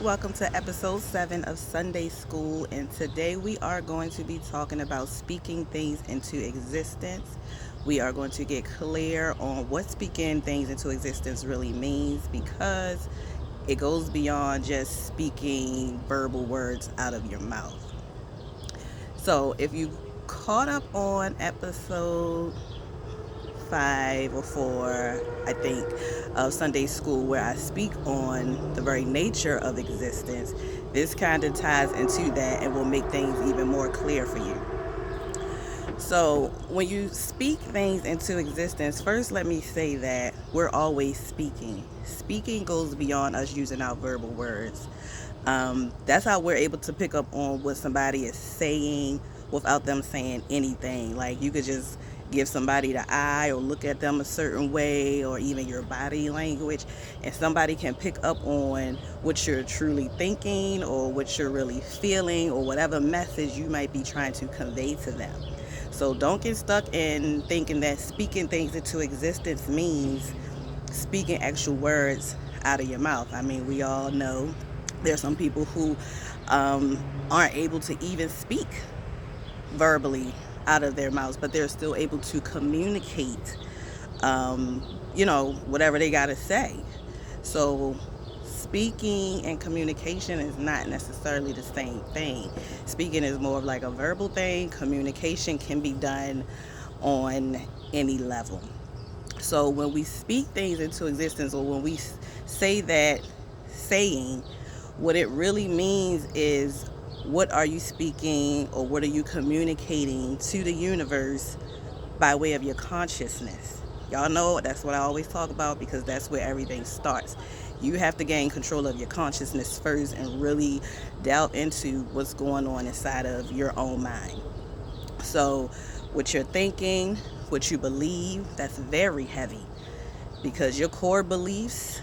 Welcome to episode 7 of Sunday School, and today we are going to be talking about speaking things into existence. We are going to get clear on what speaking things into existence really means because it goes beyond just speaking verbal words out of your mouth. So, if you caught up on episode 5 or 4, I think, of Sunday School, where I speak on the very nature of existence, this kind of ties into that and will make things even more clear for you. So, when you speak things into existence, first let me say that we're always speaking. Speaking goes beyond us using our verbal words. That's how we're able to pick up on what somebody is saying without them saying anything. Like you could just give somebody the eye or look at them a certain way or even your body language, and somebody can pick up on what you're truly thinking or what you're really feeling or whatever message you might be trying to convey to them. So don't get stuck in thinking that speaking things into existence means speaking actual words out of your mouth. I mean, we all know there's some people who aren't able to even speak verbally out of their mouths, but they're still able to communicate, whatever they got to say. So, speaking and communication is not necessarily the same thing. Speaking is more of like a verbal thing, communication can be done on any level. So when we speak things into existence, or when we say that saying, what it really means is what are you speaking or what are you communicating to the universe by way of your consciousness. Y'all know that's what I always talk about because that's where everything starts. You have to gain control of your consciousness first and really delve into what's going on inside of your own mind. So, what you're thinking, what you believe, that's very heavy because your core beliefs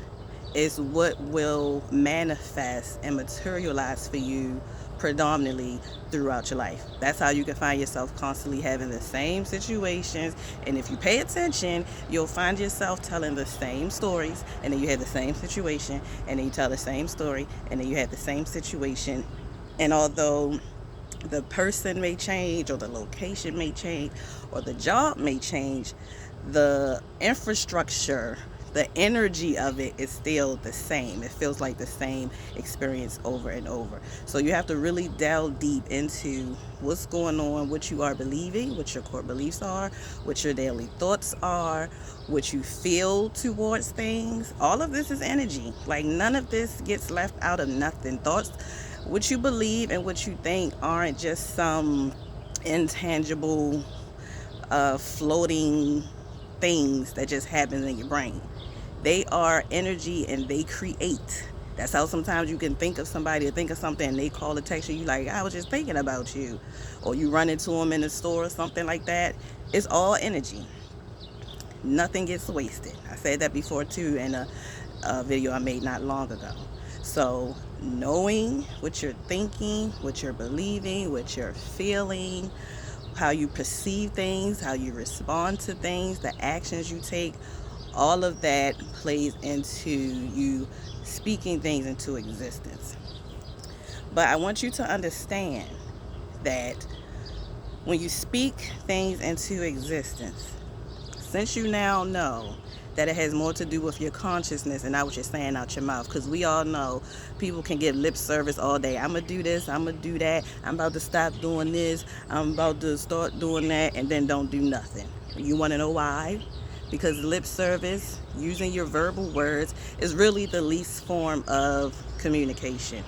is what will manifest and materialize for you predominantly throughout your life. That's how you can find yourself constantly having the same situations. And if you pay attention, you'll find yourself telling the same stories, and then you have the same situation, and then you tell the same story, and then you have the same situation. And although the person may change or the location may change or the job may change, the infrastructure, the energy of it is still the same. It feels like the same experience over and over. So you have to really delve deep into what's going on, what you are believing, what your core beliefs are, what your daily thoughts are, what you feel towards things. All of this is energy. Like none of this gets left out of nothing. Thoughts, what you believe and what you think aren't just some intangible floating things that just happen in your brain. They are energy and they create. That's how sometimes you can think of somebody or think of something and they call or text you like, I was just thinking about you. Or you run into them in the store or something like that. It's all energy. Nothing gets wasted. I said that before too in a video I made not long ago. So knowing what you're thinking, what you're believing, what you're feeling, how you perceive things, how you respond to things, the actions you take, all of that plays into you speaking things into existence. But I want you to understand that when you speak things into existence, since you now know that it has more to do with your consciousness and not what you're saying out your mouth, because we all know people can give lip service all day. I'm gonna do this, I'm gonna do that, I'm about to stop doing this, I'm about to start doing that, and then don't do nothing. You want to know why? Because lip service, using your verbal words, is really the least form of communication.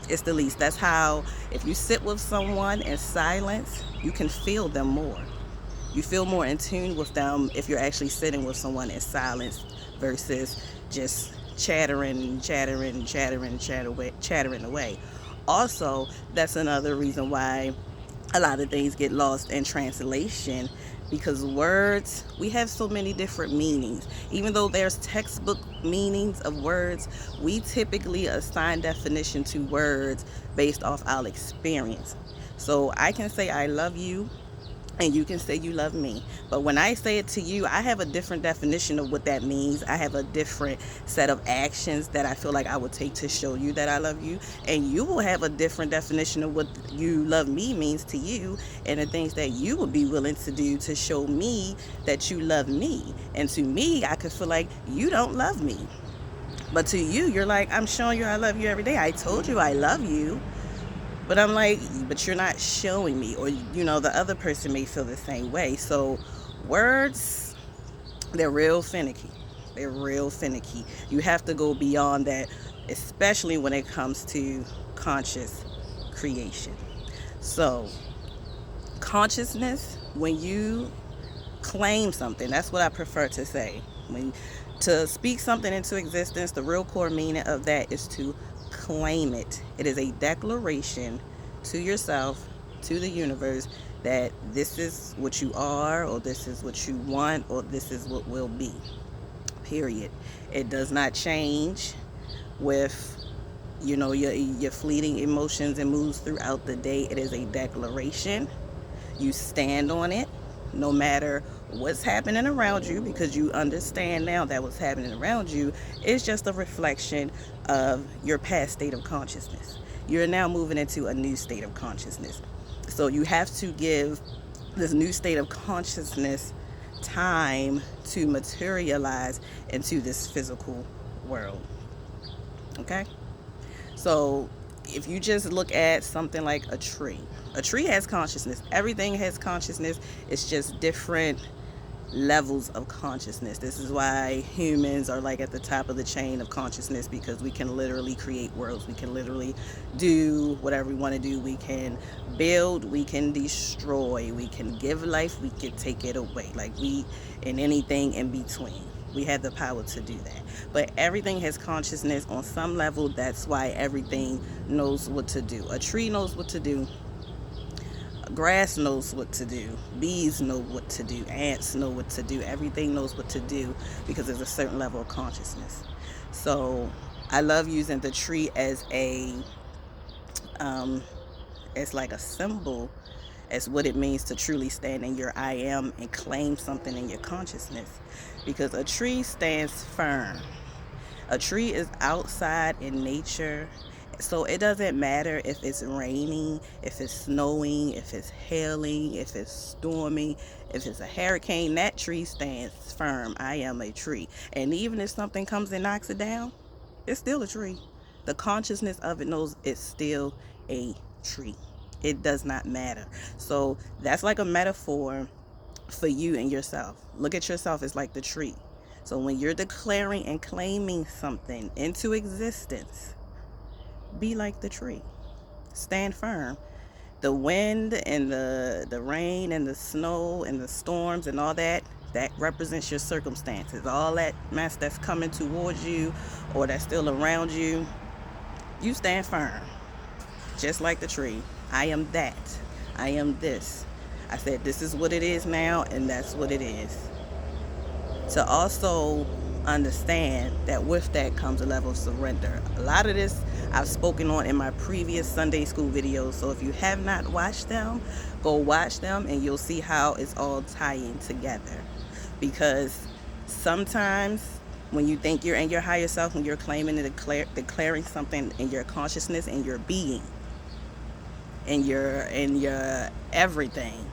It's the least. That's how, if you sit with someone in silence, you can feel them more. You feel more in tune with them if you're actually sitting with someone in silence versus just chattering away. Also, that's another reason why a lot of things get lost in translation, because words, we have so many different meanings. Even though there's textbook meanings of words, we typically assign definition to words based off our experience. So I can say I love you, and you can say you love me. But when I say it to you, I have a different definition of what that means. I have a different set of actions that I feel like I would take to show you that I love you. And you will have a different definition of what you love me means to you, and the things that you would be willing to do to show me that you love me. And to me, I could feel like you don't love me. But to you, you're like, I'm showing you I love you every day. I told you I love you. But I'm like, but you're not showing me. Or, the other person may feel the same way. So words, they're real finicky. They're real finicky. You have to go beyond that, especially when it comes to conscious creation. So, consciousness, when you claim something, that's what I prefer to say. When to speak something into existence, the real core meaning of that is to claim it. It is a declaration to yourself, to the universe, that this is what you are, or this is what you want, or this is what will be. Period. It does not change with your fleeting emotions and moods throughout the day. It is a declaration. You stand on it no matter what's happening around you, because you understand now that what's happening around you is just a reflection of your past state of consciousness. You're now moving into a new state of consciousness. So you have to give this new state of consciousness time to materialize into this physical world. Okay? So if you just look at something like a tree has consciousness. Everything has consciousness. It's just different levels of consciousness. This is why humans are like at the top of the chain of consciousness, because we can literally create worlds. We can literally do whatever we want to do. We can build, we can destroy, we can give life, we can take it away. Like and anything in between. We have the power to do that. But everything has consciousness on some level. That's why everything knows what to do. A tree knows what to do. Grass knows what to do. Bees know what to do. Ants know what to do. Everything knows what to do, because there's a certain level of consciousness. So I love using the tree as as like a symbol, as what it means to truly stand in your I am and claim something in your consciousness. Because a tree stands firm. A tree is outside in nature. So it doesn't matter if it's raining, if it's snowing, if it's hailing, if it's storming, if it's a hurricane, that tree stands firm. I am a tree. And even if something comes and knocks it down, it's still a tree. The consciousness of it knows it's still a tree. It does not matter. So that's like a metaphor for you and yourself. Look at yourself as like the tree. So when you're declaring and claiming something into existence, be like the tree. Stand firm. The wind and the rain and the snow and the storms and all that represents your circumstances. All that mess that's coming towards you or that's still around you, you stand firm. Just like the tree. I am that. I am this. I said this is what it is now, and that's what it is. To also understand that with that comes a level of surrender. A lot of this I've spoken on in my previous Sunday school videos, so if you have not watched them, go watch them and you'll see how it's all tying together. Because sometimes when you think you're in your higher self, when you're claiming and declaring something in your consciousness and your being, in your everything,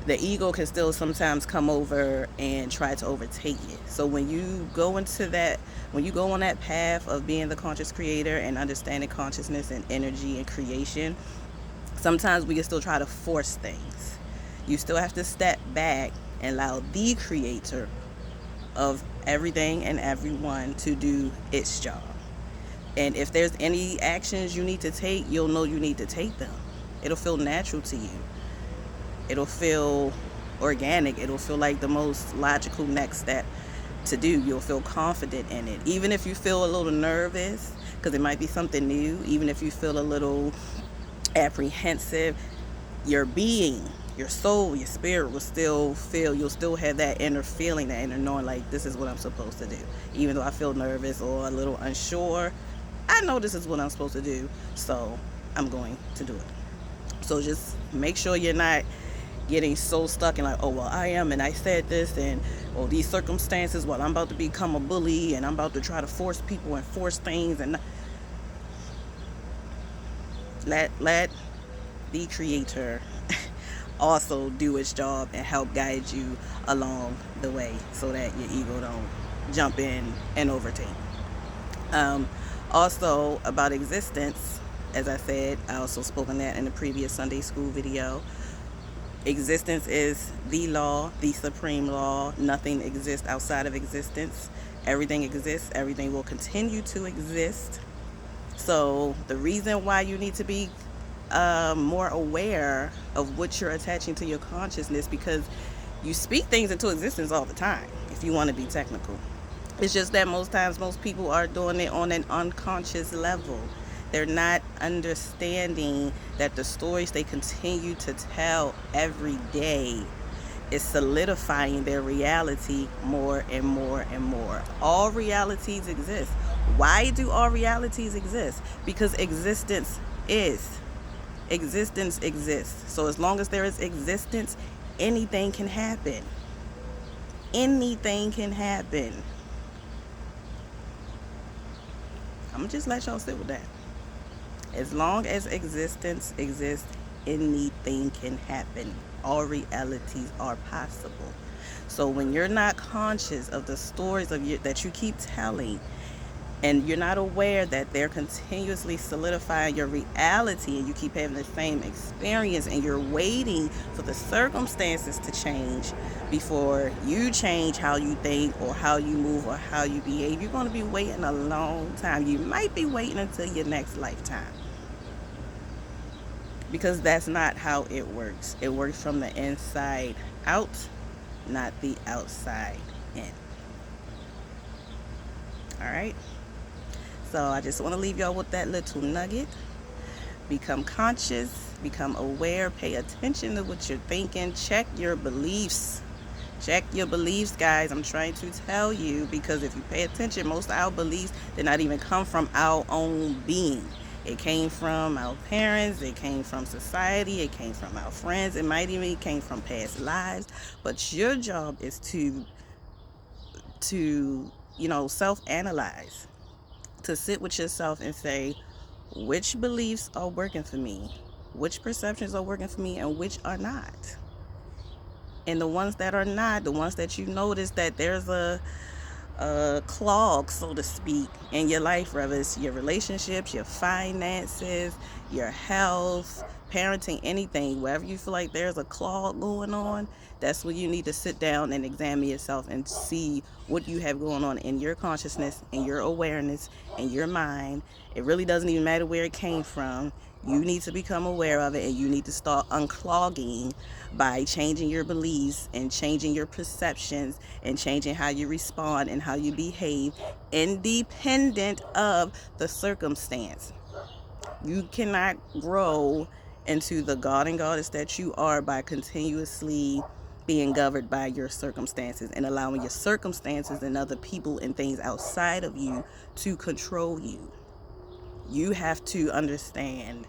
the ego can still sometimes come over and try to overtake it. So when you go into that, when you go on that path of being the conscious creator and understanding consciousness and energy and creation, sometimes we can still try to force things. You still have to step back and allow the creator of everything and everyone to do its job. And if there's any actions you need to take, you'll know you need to take them. It'll feel natural to you. It'll feel organic. It'll feel like the most logical next step to do. You'll feel confident in it. Even if you feel a little nervous, because it might be something new, even if you feel a little apprehensive, your being, your soul, your spirit will still feel, you'll still have that inner feeling, that inner knowing, like, this is what I'm supposed to do. Even though I feel nervous or a little unsure, I know this is what I'm supposed to do, so I'm going to do it. So just make sure you're not getting so stuck in like, oh well, I am and I said this, and oh these circumstances, well I'm about to become a bully and I'm about to try to force people and force things, and let the creator also do its job and help guide you along the way so that your ego don't jump in and overtake. Um, Also about existence, as I said, I also spoke on that in the previous Sunday school video. Existence is the law, the supreme law. Nothing exists outside of existence. Everything exists. Everything will continue to exist. So the reason why you need to be more aware of what you're attaching to your consciousness, because you speak things into existence all the time, if you want to be technical. It's just that most times most people are doing it on an unconscious level. They're not understanding that the stories they continue to tell every day is solidifying their reality more and more and more. All realities exist. Why do all realities exist? Because existence is. Existence exists. So as long as there is existence, anything can happen. Anything can happen. I'm gonna just let y'all sit with that. As long as existence exists, anything can happen. All realities are possible. So when you're not conscious of the stories that you keep telling, and you're not aware that they're continuously solidifying your reality, and you keep having the same experience, and you're waiting for the circumstances to change before you change how you think or how you move or how you behave, you're going to be waiting a long time. You might be waiting until your next lifetime, because that's not how it works. It works from the inside out, not the outside in. All right? So I just want to leave y'all with that little nugget. Become conscious, become aware, pay attention to what you're thinking, check your beliefs. Check your beliefs, guys. I'm trying to tell you, because if you pay attention, most of our beliefs did not even come from our own being. It came from our parents, it came from society, it came from our friends, it might even came from past lives. But your job is to self-analyze, to sit with yourself and say, which beliefs are working for me, which perceptions are working for me, and which are not. And the ones that are not, the ones that you notice that there's a clog, so to speak, in your life, whether it's your relationships, your finances, your health, parenting, anything, wherever you feel like there's a clog going on, that's when you need to sit down and examine yourself and see what you have going on in your consciousness, in your awareness, in your mind. It really doesn't even matter where it came from. You need to become aware of it, and you need to start unclogging by changing your beliefs and changing your perceptions and changing how you respond and how you behave, independent of the circumstance. You cannot grow into the god and goddess that you are by continuously being governed by your circumstances and allowing your circumstances and other people and things outside of you to control you. You have to understand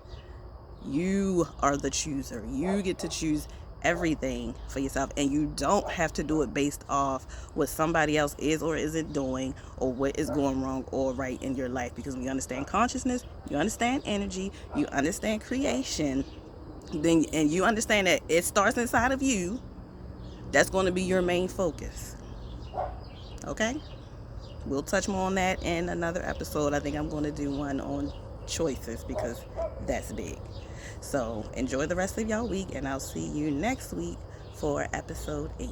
you are the chooser. You get to choose everything for yourself, and you don't have to do it based off what somebody else is or isn't doing, or what is going wrong or right in your life. Because when you understand consciousness, you understand energy, you understand creation, and you understand that it starts inside of you, that's going to be your main focus. Okay? We'll touch more on that in another episode. I think I'm going to do one on choices, because that's big. So enjoy the rest of y'all week, and I'll see you next week for episode 8.